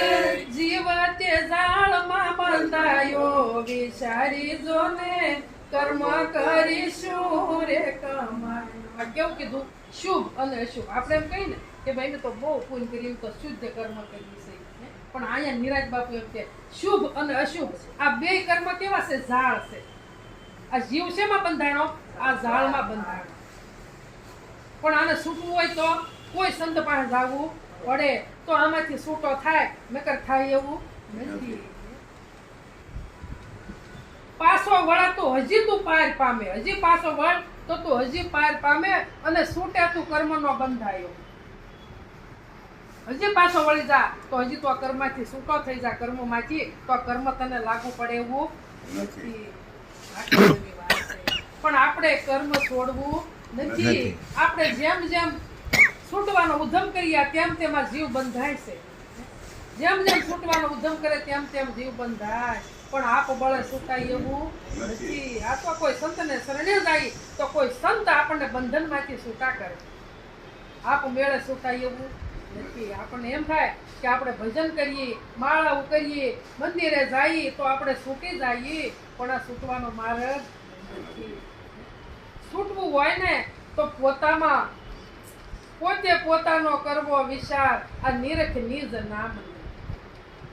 Speaker 1: જીવ તે જાળમાં બંધાયો વિચારી જોને કર્મ કરીશું રે કમાય કેવું કીધું શુભ અને અશુભ આપણે એમ કહીએ ને કે ભાઈ મેં તો બહુ પુણ્ય કર્યું તો શુદ્ધ કર્મ કર્યું છે પણ અહીંયા નિરાજ બાપુ એમ કે શુભ અને અશુભ આ બે કર્મ કેવા છે ઝાડ છે આ જીવ શેમાં બંધાણો આ ઝાડમાં બંધાણો પણ આને છૂટવું હોય તો કોઈ સંત પાસે જવું પડે તો આમાંથી છૂટો થાય નકર થાય એવું નથી પાછો વળા તો હજી તું પાર પામે હજી પાછો વળ તો તું હજી પાર પામે અને છૂટે તું કર્મનો બંધાયો હજી પાછો વળી જા તો હજી તું આ કર્મમાંથી છૂટો થઈ જા કર્મમાંથી તો આ કર્મ તને લાગુ પડે એવું નથી પણ આપણે કર્મ છોડવું નથી આપણે જેમ જેમ છૂટવાનો ઉદ્યમ કરીએ તેમ તેમ આ જીવ બંધાય છે જેમ જેમ છૂટવાનો ઉદ્યમ કરે તેમ તેમ જીવ બંધાય પણ આપ બળે છૂટાય એવું નથી આ તો કોઈ સંતને શરણે જાય તો કોઈ સંત આપણને બંધનમાંથી છૂટા કરે આપ મેળે છૂટાય એવું નથી આપણને એમ થાય કે આપણે ભજન કરીએ માળાઓ કરીએ મંદિરે જઈએ તો આપણે છૂટી જઈએ પણ આ છૂટવાનો માર્ગ નથી છૂટવું હોય ને તો પોતામાં પોતે પોતાનો કરવો વિચાર આ નિરખ નિજ નામ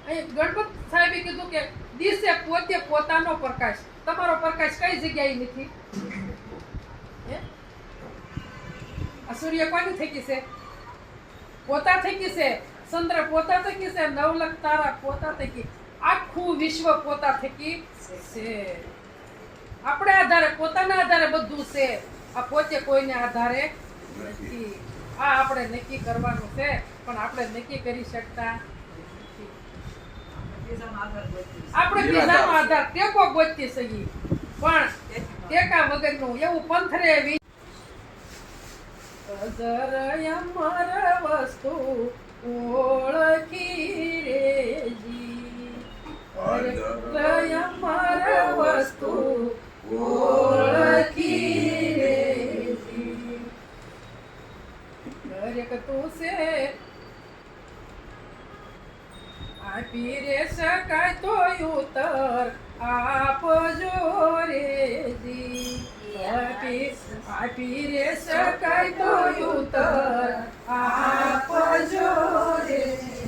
Speaker 1: અહીં ગણપત સાહેબે કીધું કે દિશે પોતે પોતાનો પ્રકાશ તમારો પ્રકાશ કઈ જગ્યાએ નથી આ સૂર્ય કોની થઈ ગઈ છે પોતા થઈ ગઈ છે ચંદ્ર પોતા થઈ ગઈ છે નવલખ તારા પોતા થઈ ગઈ આખું વિશ્વ પોતા થઈ ગઈ છે આપણે આધારે પોતાના આધારે બધું છે આ પોતે કોઈને આધારે નથી આ આપણે નક્કી કરવાનું છે પણ આપણે નક્કી કરી શકતા આપણે બીજાનો આધાર ટેકો ગોતતી છીએ પણ ટેકા વગરનું એવું પંથરે અજર અમર વસ્તુ ઓળખી રેજી અજર અમર વસ્તુ ઓળખી રેજી દરેક તું છે આપી રે શકાય તો ઉતર આપજો રેજી આપી રે શકાય તો ઉતર આપજો રે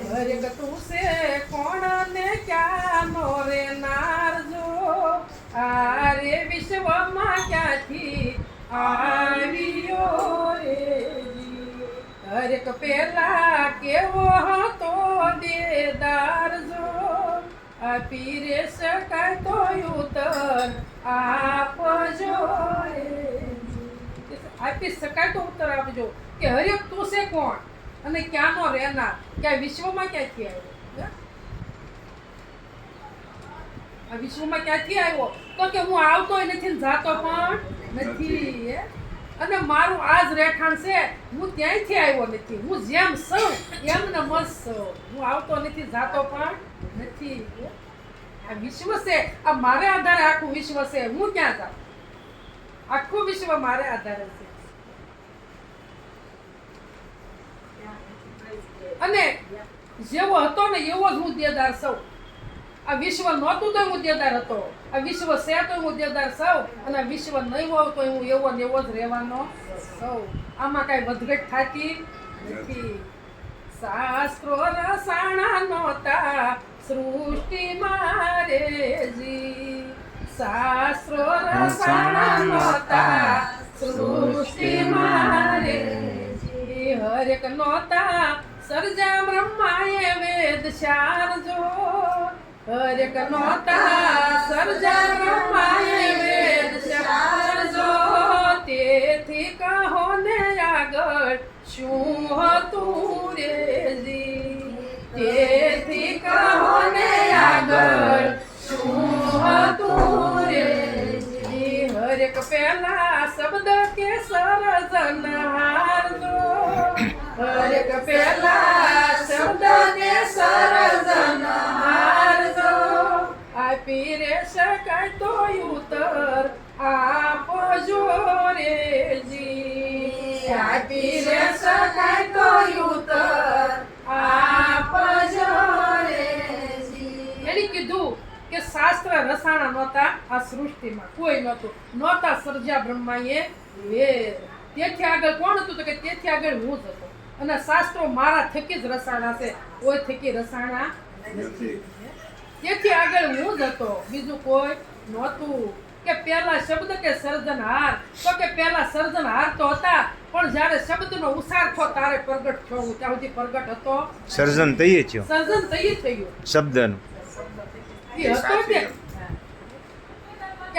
Speaker 1: દરેક તું છે કોણ ને ક્યાંનો રે નારજો આ રે વિશ્વમાં ક્યાંથી આવ્યો રેજી દરેક પેલા કેવો હતો દેદાર જો આપી રે શકાય તો ઉતર આપજો આપી શકાય તો ઉત્તર આપજો કે હરિયક તું છે કોણ અને ક્યાંનો રહેનાર ક્યાં વિશ્વમાં ક્યાંથી આવ્યો આ વિશ્વમાં ક્યાંથી આવ્યો તો કે હું આવતોય નથી ને જાતો પણ નથી અને મારું આ જ રહેઠાણ છે હું ત્યાંથી આવ્યો નથી હું જેમ સૌ એમ ને મસ્ત સૌ હું આવતો નથી જાતો પણ નથી આ વિશ્વ છે આ મારે આધારે આખું વિશ્વ છે હું ક્યાં જાઉં આખું વિશ્વ મારે આધારે છે અને જેવો હતો ને એવો જ હું દેદાર સૌ આ વિશ્વ નહોતું તો હું દેદાર હતો આ વિશ્વ છે તો હું દેદાર સૌ અને આ વિશ્વ નહીં હોવ તો હું એવો ને એવો જ રહેવાનો સૌ આમાં કાંઈ વધઘટ થતી નથી શાસ્ત્રો રસાણા નહોતા સૃષ્ટિ મારેજી શાસ્ત્રો રસાણા નહોતા સૃષ્ટિ મારેજી હરેક નહોતા સર્જા બ્રહ્માએ વેદ શારજો હરેક નહોતા સર્જા બ્રહ્માએ વેદ શારજો તેથી કહો ને આગળ શું હતું રેજી તેથી કહો ને આગળ શું હતું રેજી હરેક પહેલા શબ્દ કે સર્જનહારજો હરેક પહેલા શબ્દ કે સર્જનહારજો આપી રે શકાય તો ઉત્તર આપજો રેજી આપી રે શકાય તો ઉત્તર આપજો રેજી એની કીધું કે શાસ્ત્ર રસાણા નહોતા આ સૃષ્ટિમાં કોઈ નહોતા સર્જા બ્રહ્માએ વેદ તેથી આગળ કોણ હતું તો કે તેથી આગળ હું જ હતો અને શાસ્ત્રો મારા થકી જ રસાણા છે કોઈ થકી રસાણા નથી તેથી આગળ હું જ હતો બીજું કોઈ નહોતું કે પહેલા શબ્દ કે સર્જનહાર તો કે પહેલા સર્જનહાર તો હતા પણ જ્યારે શબ્દનો ઉસાર થયો તારે પ્રગટ થયો હું ત્યાં સુધી પ્રગટ હતો
Speaker 4: સર્જન તૈયે થયો
Speaker 1: સર્જન તૈયે થયું
Speaker 4: શબ્દનું
Speaker 1: એ હતો કે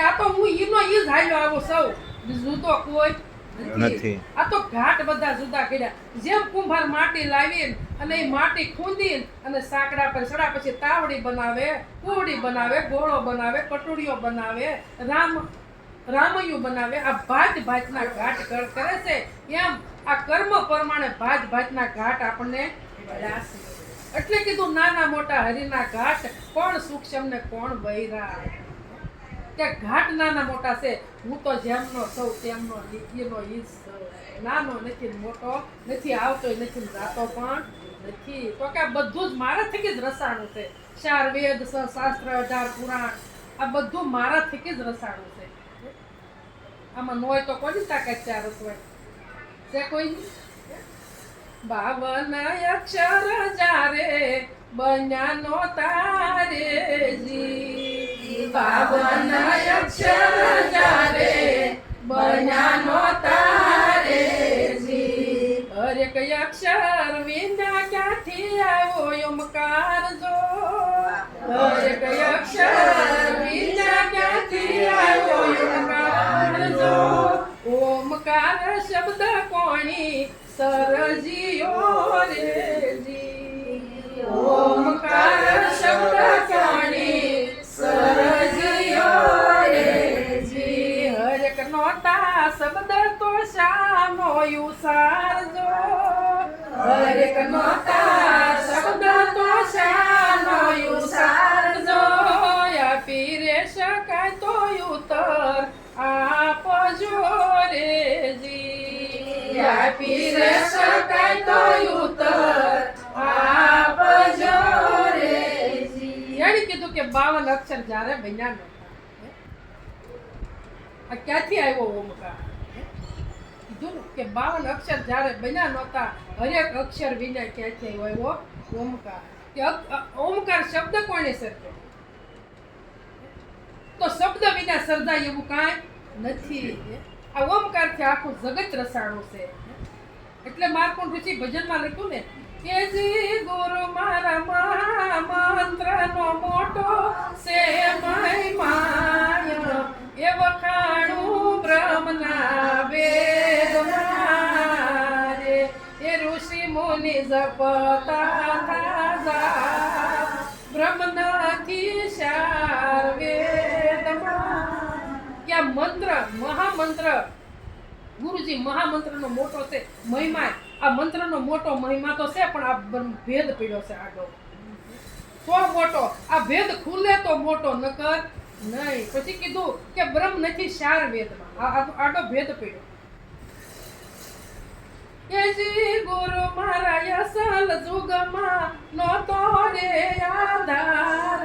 Speaker 1: આ તો હું ઈનો ઈ જ હાલ્યો આવો સૌ બીજું તો કોઈ નથી આ તો ઘાટ બધા જુદા કર્યા જેમ કુંભાર માટી લાવીને અને એ માટી ખૂંદીને અને સાંકડા પર ચડા પછી તાવડી બનાવે કુવડી બનાવે ગોળો બનાવે કટોરીઓ બનાવે રામૈયું બનાવે આ ભાત ભાતના ઘાટ કરે છે એમ આ કર્મ પ્રમાણે ભાત ભાતના ઘાટ આપણને મળ્યા છે એટલે કીધું નાના મોટા હરિના ઘાટ કોણ સૂક્ષ્મ ને કોણ બૈરા કે ઘાટ નાના મોટા છે હું તો જેમનો સૌ તેમનો નીતિનો ઈ નાનો નથી મોટો નથી આવતો નથી જાતો પણ નથી તો કે આ બધું જ મારા થકી જ રસાણું છે 4 વેદ શાસ્ત્ર 18 પુરાણ આ બધું મારા થકી જ રસાણું છે આમાં નોય તો કોની તાકાત છે આ રસવાય છે કોઈ 52 અક્ષર જારે બન્યા નો તારેજી 52 અક્ષર જારે બન્યા નો તારેજી હરેક અક્ષર વિના ક્યાંથી આવ્યો ઓમકાર જો હરેક અક્ષર વિના ક્યાંથી આવ્યો ઓમકાર જો ઓમકાર શબ્દ કોણી સરજીયો રેજી ઓમકાર શબ્દ કોણી સરજીયો રેજી હરેક નોતા શબ્દ તો શાનો યુસા આપી રે શકાય તો ઉત્તર આપજો રે જી. એણે કીધું કે 52 અક્ષર જ્યારે બન્યા નહોતા. આ ક્યાંથી આવ્યો ઓમકાર? કીધું ને કે 52 અક્ષર જ્યારે બન્યા નહોતા, હરેક અક્ષર વિના ક્યાંથી આવ્યો ઓમકાર? કે ઓમકાર શબ્દ કોણે સર્જ્યો? તો શબ્દ વિના સર્જાય એવું કાંઈ નથી. આ ઓમકારથી આખું જગત રસાણું છે. એટલે માર્કંડ ઋષિ ભજનમાં લખ્યું ને કે જી ગુરુ મારા મહામંત્રનો મોટો છે મહિમા, એ વખાણું બ્રહ્મના વેદમાં રે, એ ઋષિ મુનિ જપતા થાજા, બ્રહ્મ નથી સાર વેદમાં. કે આ મંત્ર મહામંત્ર ગુરુજી મહામંત્રનો મોટો છે મહિમા. આ મંત્રનો મોટો મહિમા તો છે, પણ આ ભેદ પીડ્યો છે આગળ તો મોટો. આ ભેદ ખુલે તો મોટો, નકર નહીં. પછી કીધું કે બ્રહ્મ નથી સાર વેદમાં. આડો ભેદ પીડ્યો. કે જી ગુરુ મારા અસલ જુગમાં નહોતો રે આધાર,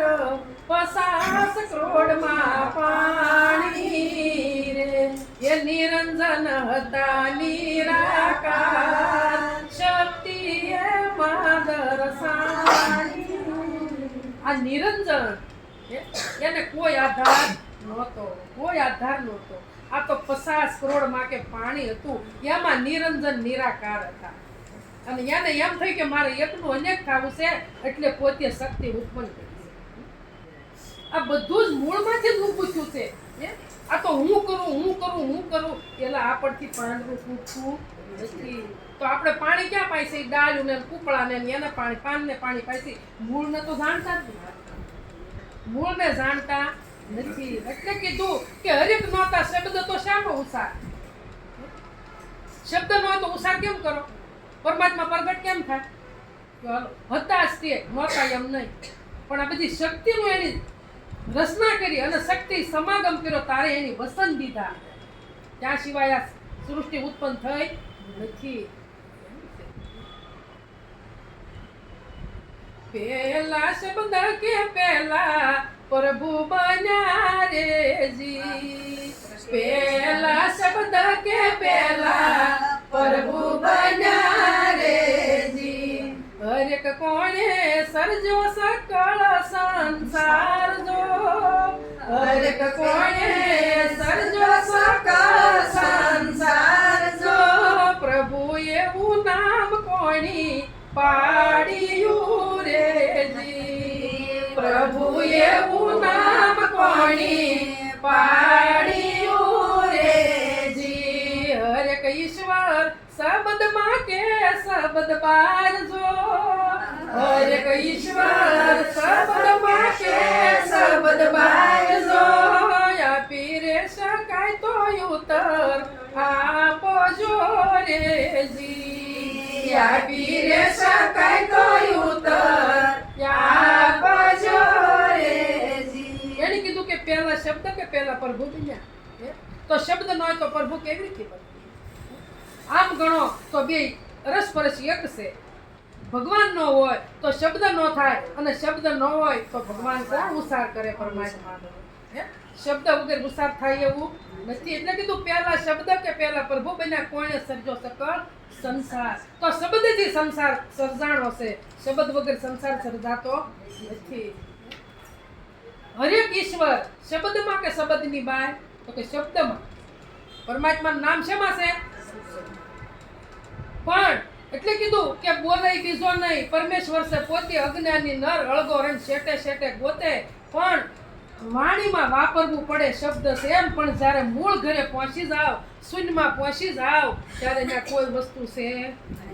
Speaker 1: 50 કરોડમાં પાણી રે, એ નિરંજન હતા નિરાકાર, શક્તિ એ માદર સાણી. આ નિરંજન એને કોઈ આધાર નહોતો, કોઈ આધાર નહોતો. આ તો 50 કરોડમાં કે પાણી હતું, એમાં નિરંજન નિરાકાર હતા. અને એને એમ થયું કે મારે એકનું અનેક થવું છે, એટલે પોતે શક્તિ ઉત્પન્ન કરી. આ બધું જ મૂળમાંથી જ ઊભું થયું છે. આ તો હું કરું એટલે આપણથી પાંદડું તૂટતું નથી. તો આપણે પાણી ક્યાં પાઈ છે? ડાળું ને કૂપળા ને એને પાણી, પાનને પાણી પાઈ છે. મૂળને તો જાણતા જ નથી. મૂળને જાણતા નથી. એટલે કીધું કે હરેક નહોતા શબ્દ તો શાનો ઉસાર? શબ્દ ન હોય તો ઉસાર કેમ કરો? પરમાત્મા પ્રગટ કેમ થાય? હતા જ તે, નહોતા એમ નહીં. પણ આ બધી શક્તિનું એની રચના કરી અને શક્તિ સમાગમ કર્યો, તારે એની વસન દીધા. ત્યાં સિવાય આ સૃષ્ટિ ઉત્પન્ન થઈ નથી. પહેલા શબ્દ કે પહેલા પ્રભુ બન્યા રે જી, પહેલા શબ્દ કે પહેલા પ્રભુ બન્યા રે જી, હરેક કોણે સર્જો સકળ સંસાર જો, હરેક કોણે સર્જો સકળ સંસાર જો, પ્રભુ એવું નામ કોણી પાડ્યું રે જી, પ્રભુ એવું નામ કોણી પાડ્યું રે જી, હરેક ઈશ્વર શબ્દમાં કે શબ્દ બાર જો, હરેક ઈશ્વર શબ્દમાં કે શબ્દ બાર જો, આપી રે શકાય તો ઉત્તર આપજો રે જી, આપી રે શકાય તો ઉત્તર આપજો રે જી. એને કીધું કે પહેલા શબ્દ કે પહેલા પ્રભુ બન્યા. તો શબ્દ ન હોય તો પ્રભુ કેવી રીતે બને? આમ ગણો તો બે અરસપરસ એક છે. ભગવાન ન હોય તો શબ્દ ન થાય, અને શબ્દ ન હોય તો ભગવાન કોણ ઉસાર કરે? પરમાત્મા. શબ્દ વગર ઉસાર થાય એવું નથી. એટલે કીધું પહેલા શબ્દ કે પહેલા પ્રભુ બન્યા, કોણે સર્જો સકળ સંસાર. તો શબ્દથી સંસાર સર્જાણો છે, શબ્દ વગર સંસાર સર્જાતો નથી. હરેક ઈશ્વર શબ્દમાં કે શબ્દની બહાર? તો કે શબ્દમાં. પરમાત્માનું નામ શેમાં છે? પણ એટલે કીધું કે બોલાય બીજો નહીં, પરમેશ્વર છે પોતે અજ્ઞાની નર, અળગો રણ શેટે શેટે ગોતે. પણ વાણીમાં વાપરવું પડે શબ્દ છે એમ, પણ જ્યારે મૂળ ઘરે પહોંચી જાવ, શૂન્યમાં પહોંચી જાવ, ત્યારે ત્યાં કોઈ વસ્તુ છે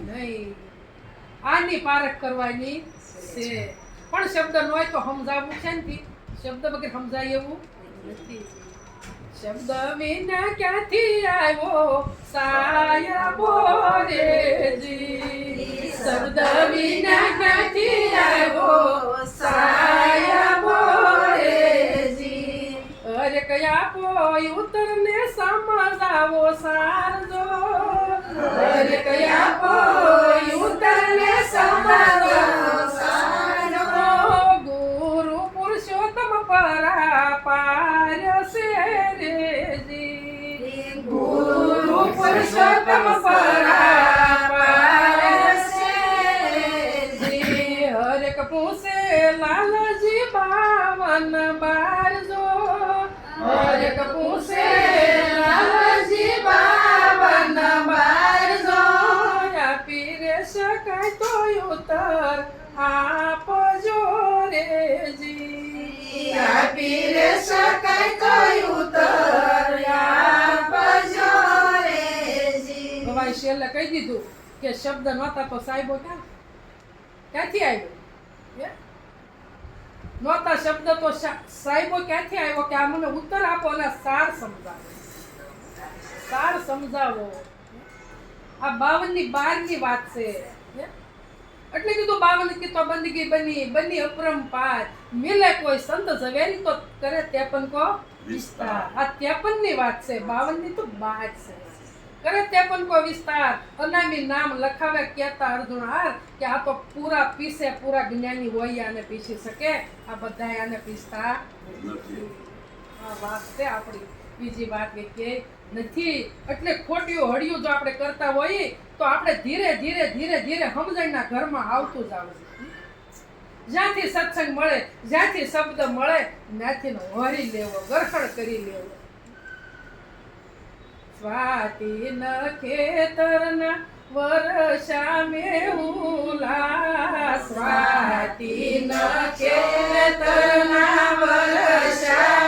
Speaker 1: નહીં. આની પારખ કરવાની છે. પણ શબ્દ ન હોય તો સમજાવવું શાંતિ. શબ્દ વગર સમજાય એવું નથી. શબ્દ વિના ક્યાંથી આવ્યો સાયબો રે જી, શબ્દ વિના ક્યાંથી આવ્યો સાયબો રે જી, અરે કયા કોઈ ઉત્તરને સમજાવો સારજો, હરેક આપો ઉત્તરને સમાધાન ગુરુ પુરુષોત્તમ પરાપાર છે રેજી ગુરુ પુરુષોત્તમ પરાપાર છે રેજી હરેક પૂછે લાલજી 52 જો હરેક પૂછે લાલજી 52 જો આપી રે શકાય તો ઉત્તર આપજો રેજી આપી રે શકાય તો ઉત્તર આપજો રેજી ગવાઈ શેલે કહી દીધું કે શબ્દ નહોતા તો સાહેબો ક્યાંથી આવ્યો નહોતા શબ્દ તો સાહેબો ક્યાંથી આવ્યો કે આ મને ઉત્તર આપો અને સાર સમજાવો આ 52 ની વાત છે એટલે કીધું 52 की तो बंदगी बनी अपरंपार मिले कोई संत ઝવેરી તો કરે 53 को विस्तार આ 53 ની વાત છે 52 ની તો વાત છે કરે 53 को विस्तार અનામી નામ લખાવે કેતા અર્જુન હાર કે આ તો પૂરા પીસે પૂરા જ્ઞાની હોય આને પીસી શકે આ બધાય આને પીસતા
Speaker 3: નથી.
Speaker 1: આ વાત છે આપણી બીજી વાત કે નથી એટલે ખોટિયું હળિયું જો આપણે કરતા હોઈએ તો આપણે ધીરે ધીરે સમજણના ઘરમાં આવતું જ આવે જ્યાંથી સત્સંગ મળે જ્યાંથી શબ્દ મળે ત્યાંથી વરી લેવો ગરખડ કરી લેવો સ્વાતિ ન ખેતરના વર્ષા મેહુલા સ્વાતિ ન ખેતરના વર્ષા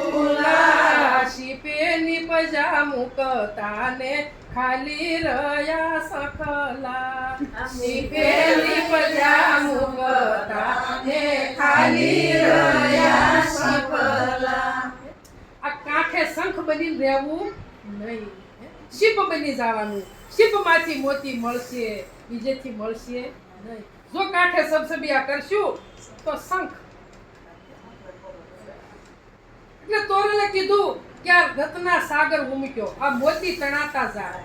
Speaker 1: મેહુલા શીપે નિપજા મુકતાને ખાલી રહ્યા સકલા શીપે નિપજા મુકતાને ખાલી રહ્યા સકલા આ કાંઠે શંખ બની રહેવું નહીં શીપ બની જવાનું શીપમાંથી મોતી મળશે બીજેથી મળશે નહીં જો કાંઠે સબસબિયા કરશું તો શંખ એટલે તોરલે કીધું કે આ રત્ના સાગર ઉમટ્યો આ મોતી તણાતા જાય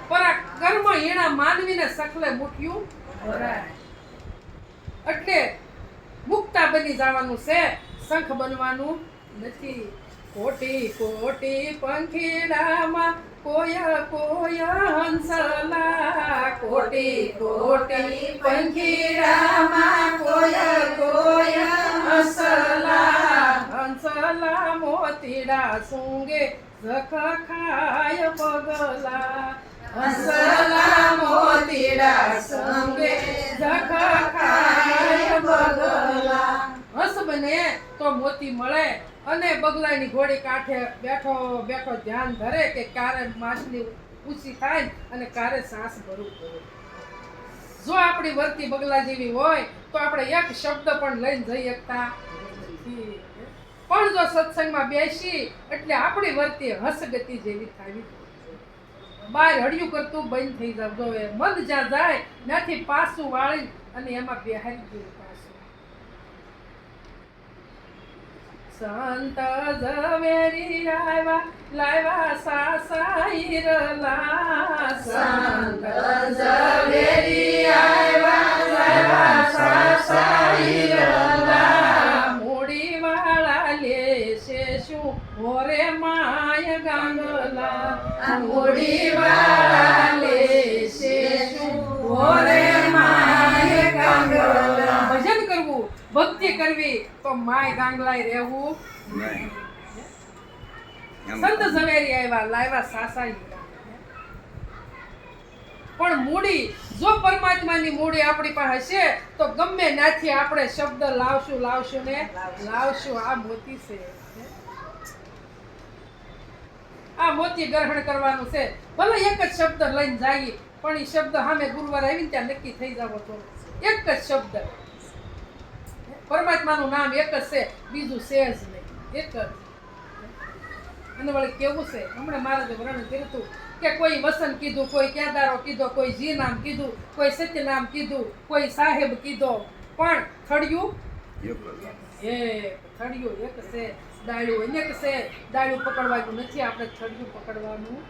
Speaker 1: પર આ કર્મ હીણા માનવીને સખલે મુઠ્યું ભરાય એટલે મુક્તા બની જવાનું છે શંખ બનવાનું નથી કોટી કોટી પંખીડામાં કોય હંસલા કોટી કોટી પંખીડામાં કોય હંસલા મોતીડા સૂંગે ઝખ ખાય પગલા હંસલા મોતીડા સૂંગે ઝખ ખાય પગલા હંસ બને તો મોતી મળે અને બગલાની ઘોડી કાંઠે બેઠો ધ્યાન ધરે કે ક્યારે માછલી ઊંચી થાય અને ક્યારે સાસ ભરું કરું જો આપણી વર્તી બગલા જેવી હોય તો આપણે એક શબ્દ પણ લઈને જઈ શકતા નથી પણ જો સત્સંગમાં બેસી એટલે આપણી વર્તી હસગતિ જેવી થાવી બહાર હળિયું કરતું બંધ થઈ જાવ જોવે મન જ્યાં જાય ત્યાંથી પાછું વાળી અને એમાં બેહારી ગયું સંત ઝવેરી લાવ્યા સાસાઈરલા સંત ઝવેરી લાવ્યા સાસાઈરલા મૂડી વાળા લેશે શું હોરે માય ગાંગલા મૂડી વાળા લેશે શું હોરે માય ગાંગલા ભજન કરવું ભક્તિ કરવી તો માય ગાંગલાય રહેવું
Speaker 3: નહીં.
Speaker 1: સંત ઝવેરી લાવ્યા સાસાઈ પણ મૂડી જો પરમાત્માની મૂડી આપણી પાસે હશે તો ગમે નાથી આપણે શબ્દ લાવશું ને લાવશું આ મોતી છે આ મોતી ગ્રહણ કરવાનું છે ભલે એક જ શબ્દ લઈને જઈએ પણ એ શબ્દ સામે ગુરુવાર આવીને ત્યાં નક્કી થઈ જાવ તો એક જ શબ્દ પરમાત્માનું નામ એક જ છે બીજું છે જ નહીં એક જ અને વળી કેવું છે હમણાં મહારાજે વર્ણન કર્યું હતું કે કોઈ વસન કીધું કોઈ કેદારો કીધો કોઈ જી નામ કીધું કોઈ સત્ય નામ કીધું કોઈ સાહેબ કીધો પણ થળિયું થળિયું એક છે દાળ્યું અનેક છે દાળ્યું પકડવાનું નથી આપણે થળિયું પકડવાનું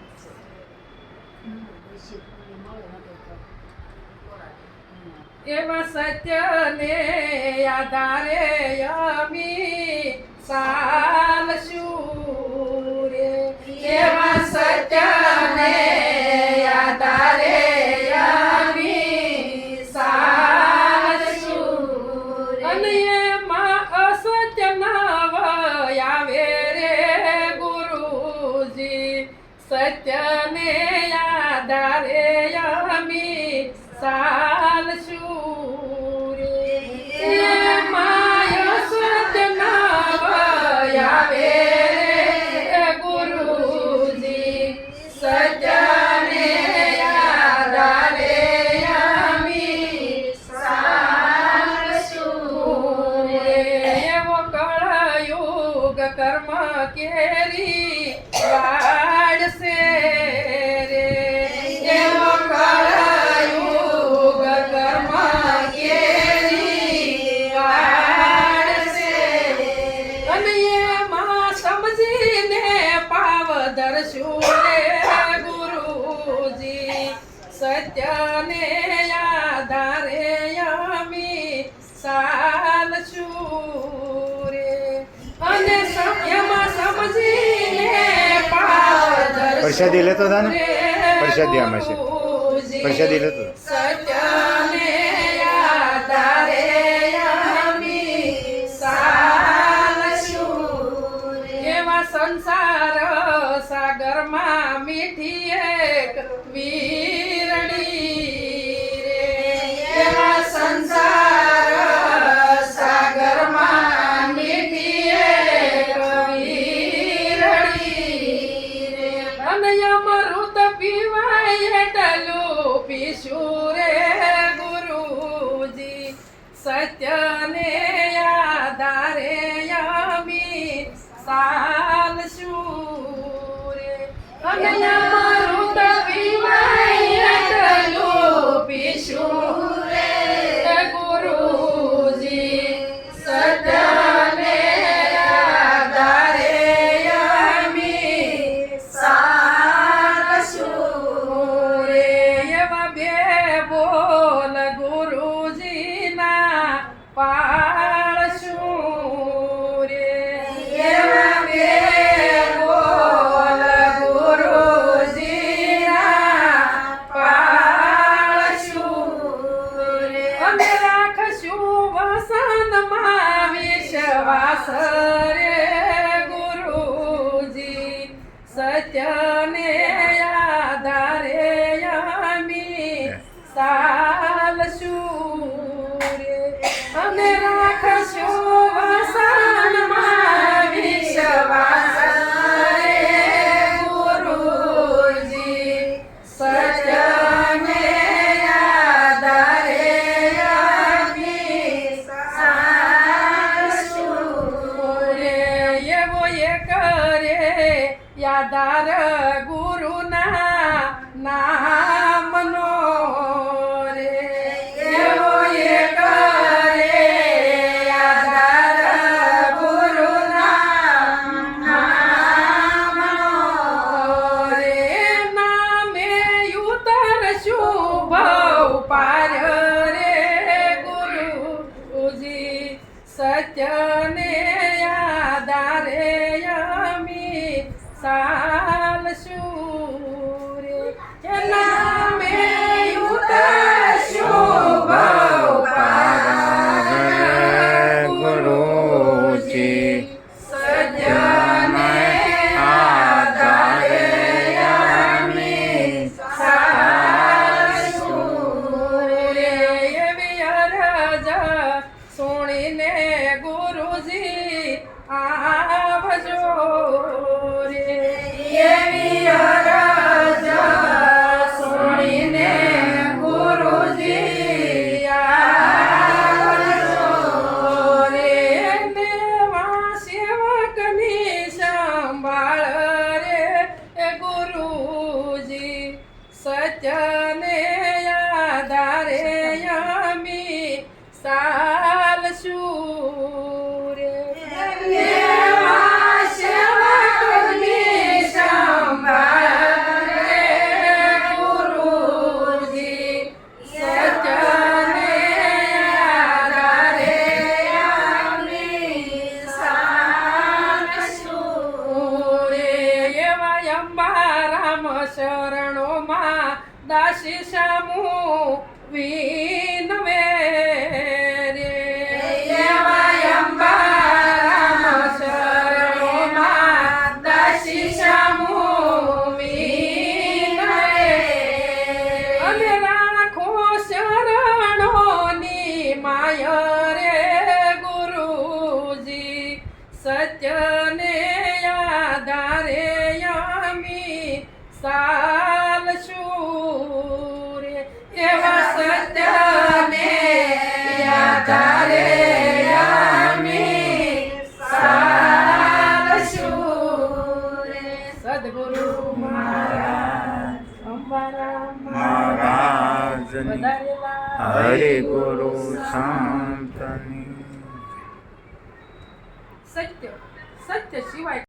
Speaker 1: એવા સત્યને આધારે અમી ચાલશું રે એવા સત્યને આધારે અમી ચાલશું અને એમાં અસત્ય ના આવે રે ગુરુજી સત્યને આધારે અમી ચાલશું રે એમાં અસત્ય ના આવે રે ગુરુજી સત્યને આધારે અમી ચાલશું રે એવો કળયુગ કર્મ કેરી વાળશે રે એવો કળયુગ કર્મ કેરી વાળશે અને એમાં સમજીને પાવ ધરશું રે ગુરુજી સત્યને આધારે અમી ચાલશું રે અને એમાં સમજીને પાવ ધરશું
Speaker 4: પ્રસાદી લેતો હતા ને?
Speaker 1: રે
Speaker 4: પ્રસાદી આમાં છે.
Speaker 1: ગુરુજી.
Speaker 4: પ્રસાદી લેતો હતો.
Speaker 1: સત્યને આધારે અમી ચાલશું રે. એવા સંસાર સાગરમાં મીઠી એક વીરડી રે એવા સંસાર સાગરમાં મીઠી એક વીરડી રે અને અમૃત પીવાય એટલું પીશું રે ગુરુજી સત્યને આધારે અમી ચાલશું રે અને અમૃત પીવાય એટલું પીશું રે ગુરુજી સત્યને આધારે અમી ચાલશું રે એવા બે બોલ ગુરુજીના પાળશું રે એવા બે બોલ ગુરુજીના પાળશું રે અમે રાખશું વસનમાં વિશ્વાસ રે ગુરુજી સત્યને આધારે અમી ચાલશું રે અમે રાખશું વસનમાં વિશ્વાસ રે ગુરુજી સત્યને આધારે અમી ચાલશું રે એવો એક રે યાદાર ગુરુના નામનો રે એવો એક રે યાદાર ગુરુના નામનો રે નામે ઉતરશું ભવ પાર રે ગુરુજી સત્યને આધારે અમી ચાલશું રે નામે ઉતરશું ભવ પાર
Speaker 4: ગુરુજી
Speaker 1: સત્યને આધારે અમી ચાલશું રે એવી અરજ સુણીને ગુરુજી આવજો રે એવી અરજ સુણીને ગુરુજી આવજો રે દેવા સેવકની સંભાળ રે ગુરુજી સત્યને આધારે અમી ચાલશું રે દેવા સેવકની સંભાળ રે શરણોમાં દાસી સામું વિનવે રે એવા અંબારામ શરણોમાં દાસી સામું વિનવે અને રાખો શરણોની માય રે ગુરુજી સત્યને આધારે યમી ચાલશું રે એવા સત્યને આધારે યમી ચાલશું રે સદગુરુ મહારાજ અંબારામ
Speaker 4: મહારાજની
Speaker 1: વધારેલા
Speaker 4: હરે ગુરુ શાંતની
Speaker 1: સત્ય સત્ય સિવાય